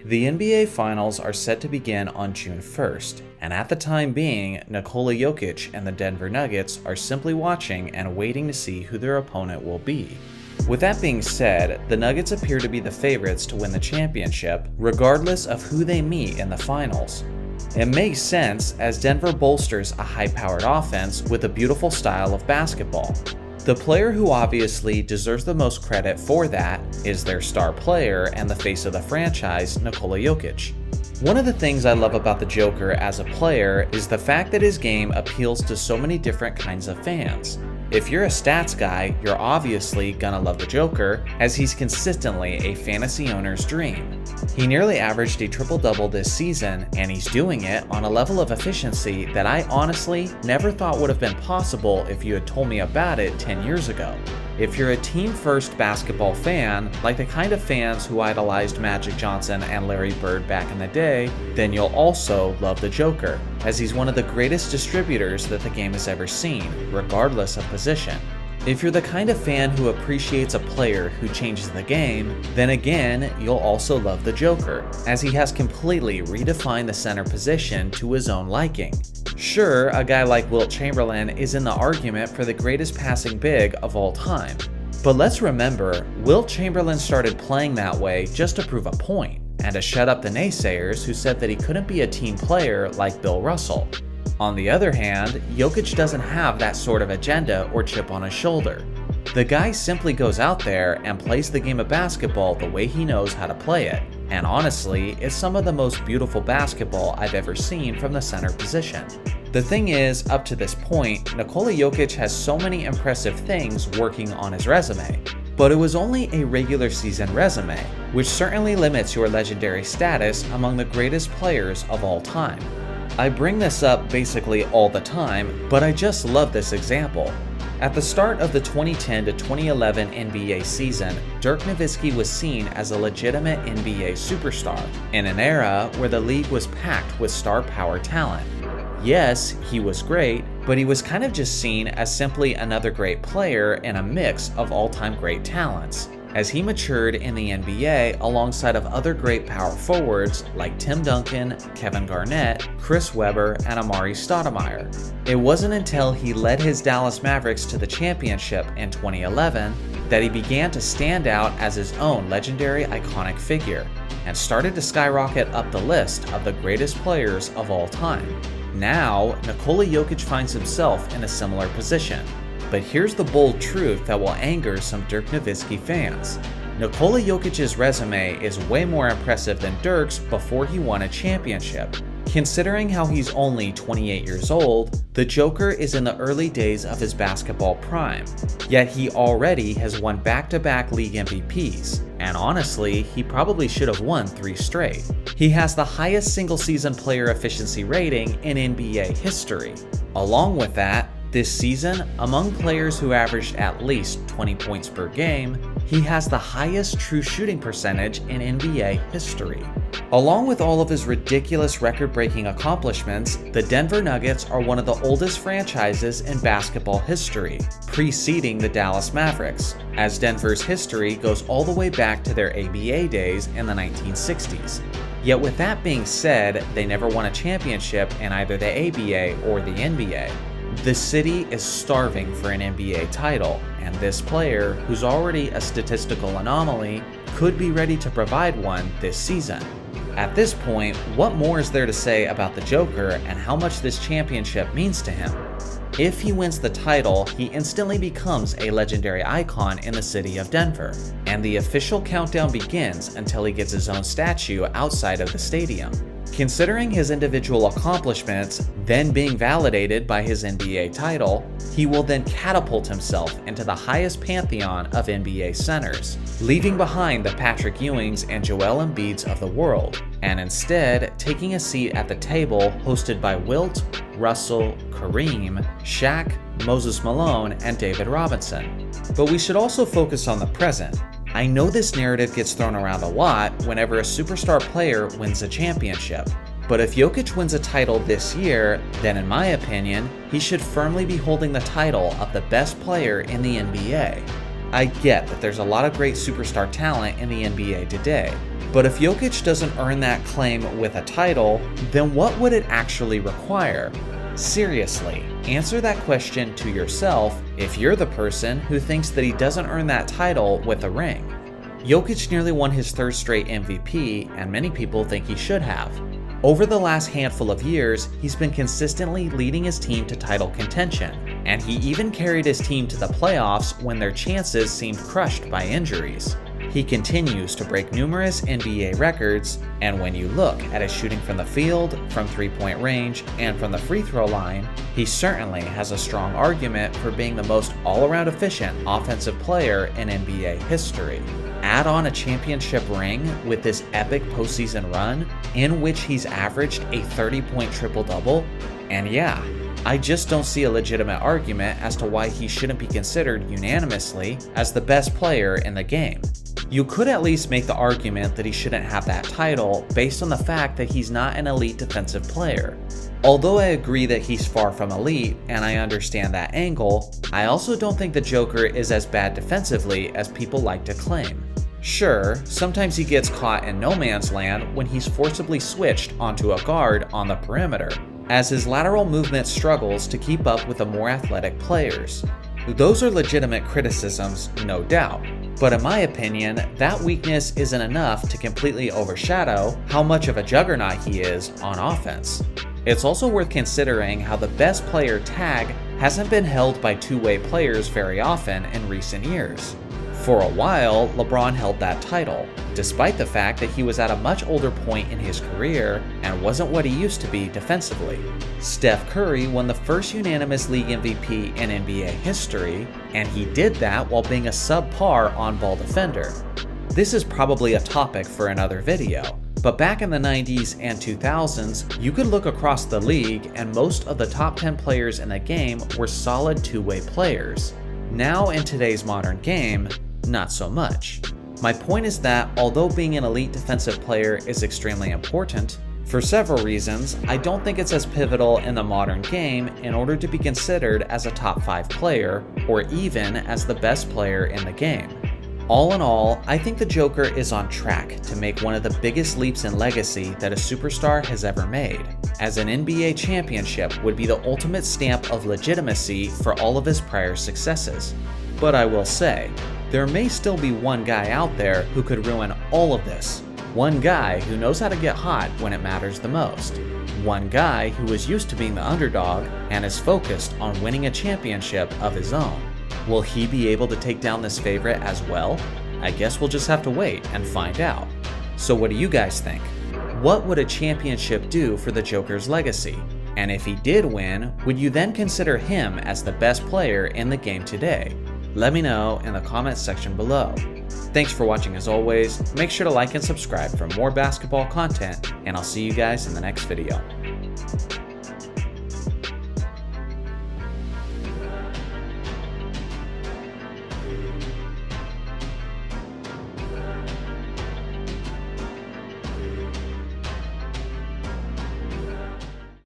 The NBA Finals are set to begin on June 1st, and at the time being, Nikola Jokic and the Denver Nuggets are simply watching and waiting to see who their opponent will be. With that being said, the Nuggets appear to be the favorites to win the championship, regardless of who they meet in the finals. It makes sense as Denver bolsters a high-powered offense with a beautiful style of basketball. The player who obviously deserves the most credit for that is their star player and the face of the franchise, Nikola Jokic. One of the things I love about the Joker as a player is the fact that his game appeals to so many different kinds of fans. If you're a stats guy, you're obviously gonna love the Joker, as he's consistently a fantasy owner's dream. He nearly averaged a triple-double this season, and he's doing it on a level of efficiency that I honestly never thought would have been possible if you had told me about it 10 years ago. If you're a team-first basketball fan, like the kind of fans who idolized Magic Johnson and Larry Bird back in the day, then you'll also love the Joker, as he's one of the greatest distributors that the game has ever seen, regardless of position. If you're the kind of fan who appreciates a player who changes the game, then again, you'll also love the Joker, as he has completely redefined the center position to his own liking. Sure, a guy like Wilt Chamberlain is in the argument for the greatest passing big of all time. But let's remember, Wilt Chamberlain started playing that way just to prove a point, and to shut up the naysayers who said that he couldn't be a team player like Bill Russell. On the other hand, Jokic doesn't have that sort of agenda or chip on his shoulder. The guy simply goes out there and plays the game of basketball the way he knows how to play it, and honestly, it's some of the most beautiful basketball I've ever seen from the center position. The thing is, up to this point, Nikola Jokic has so many impressive things working on his resume, but it was only a regular season resume, which certainly limits your legendary status among the greatest players of all time. I bring this up basically all the time, but I just love this example. At the start of the 2010 to 2011 NBA season, Dirk Nowitzki was seen as a legitimate NBA superstar, in an era where the league was packed with star power talent. Yes, he was great, but he was kind of just seen as simply another great player in a mix of all-time great talents, as he matured in the NBA alongside of other great power forwards like Tim Duncan, Kevin Garnett, Chris Webber, and Amari Stoudemire. It wasn't until he led his Dallas Mavericks to the championship in 2011 that he began to stand out as his own legendary iconic figure, and started to skyrocket up the list of the greatest players of all time. Now, Nikola Jokic finds himself in a similar position. But here's the bold truth that will anger some Dirk Nowitzki fans. Nikola Jokic's resume is way more impressive than Dirk's before he won a championship. Considering how he's only 28 years old, the Joker is in the early days of his basketball prime, yet he already has won back-to-back league MVPs, and honestly, he probably should have won 3 straight. He has the highest single-season player efficiency rating in NBA history. Along with that, this season, among players who averaged at least 20 points per game, he has the highest true shooting percentage in NBA history. Along with all of his ridiculous record-breaking accomplishments, the Denver Nuggets are one of the oldest franchises in basketball history, preceding the Dallas Mavericks, as Denver's history goes all the way back to their ABA days in the 1960s. Yet with that being said, they never won a championship in either the ABA or the NBA. The city is starving for an NBA title, and this player, who's already a statistical anomaly, could be ready to provide one this season. At this point, what more is there to say about the Joker and how much this championship means to him? If he wins the title, he instantly becomes a legendary icon in the city of Denver, and the official countdown begins until he gets his own statue outside of the stadium. Considering his individual accomplishments, then being validated by his NBA title, he will then catapult himself into the highest pantheon of NBA centers, leaving behind the Patrick Ewings and Joel Embiids of the world, and instead taking a seat at the table hosted by Wilt, Russell, Kareem, Shaq, Moses Malone, and David Robinson. But we should also focus on the present. I know this narrative gets thrown around a lot whenever a superstar player wins a championship, but if Jokic wins a title this year, then in my opinion, he should firmly be holding the title of the best player in the NBA. I get that there's a lot of great superstar talent in the NBA today, But if Jokic doesn't earn that claim with a title, then what would it actually require? Seriously, answer that question to yourself if you're the person who thinks that he doesn't earn that title with a ring. Jokic nearly won his third straight MVP, and many people think he should have. Over the last handful of years, he's been consistently leading his team to title contention, and he even carried his team to the playoffs when their chances seemed crushed by injuries. He continues to break numerous NBA records, and when you look at his shooting from the field, from three-point range, and from the free throw line, he certainly has a strong argument for being the most all-around efficient offensive player in NBA history. Add on a championship ring with this epic postseason run, in which he's averaged a 30-point triple-double, and yeah, I just don't see a legitimate argument as to why he shouldn't be considered unanimously as the best player in the game. You could at least make the argument that he shouldn't have that title based on the fact that he's not an elite defensive player. Although I agree that he's far from elite, and I understand that angle, I also don't think the Joker is as bad defensively as people like to claim. Sure, sometimes he gets caught in no man's land when he's forcibly switched onto a guard on the perimeter, as his lateral movement struggles to keep up with the more athletic players. Those are legitimate criticisms, no doubt, but in my opinion, that weakness isn't enough to completely overshadow how much of a juggernaut he is on offense. It's also worth considering how the best player tag hasn't been held by two-way players very often in recent years. For a while, LeBron held that title, despite the fact that he was at a much older point in his career and wasn't what he used to be defensively. Steph Curry won the first unanimous league MVP in NBA history, and he did that while being a subpar on-ball defender. This is probably a topic for another video, but back in the 90s and 2000s, you could look across the league and most of the top 10 players in the game were solid two-way players. Now in today's modern game, not so much. My point is that although being an elite defensive player is extremely important, for several reasons, I don't think it's as pivotal in the modern game in order to be considered as a top 5 player or even as the best player in the game. All in all, I think the Joker is on track to make one of the biggest leaps in legacy that a superstar has ever made, as an NBA championship would be the ultimate stamp of legitimacy for all of his prior successes. But I will say, there may still be one guy out there who could ruin all of this. One guy who knows how to get hot when it matters the most. One guy who is used to being the underdog and is focused on winning a championship of his own. Will he be able to take down this favorite as well? I guess we'll just have to wait and find out. So what do you guys think? What would a championship do for the Joker's legacy? And if he did win, would you then consider him as the best player in the game today? Let me know in the comments section below. Thanks for watching as always. Make sure to like and subscribe for more basketball content, and I'll see you guys in the next video.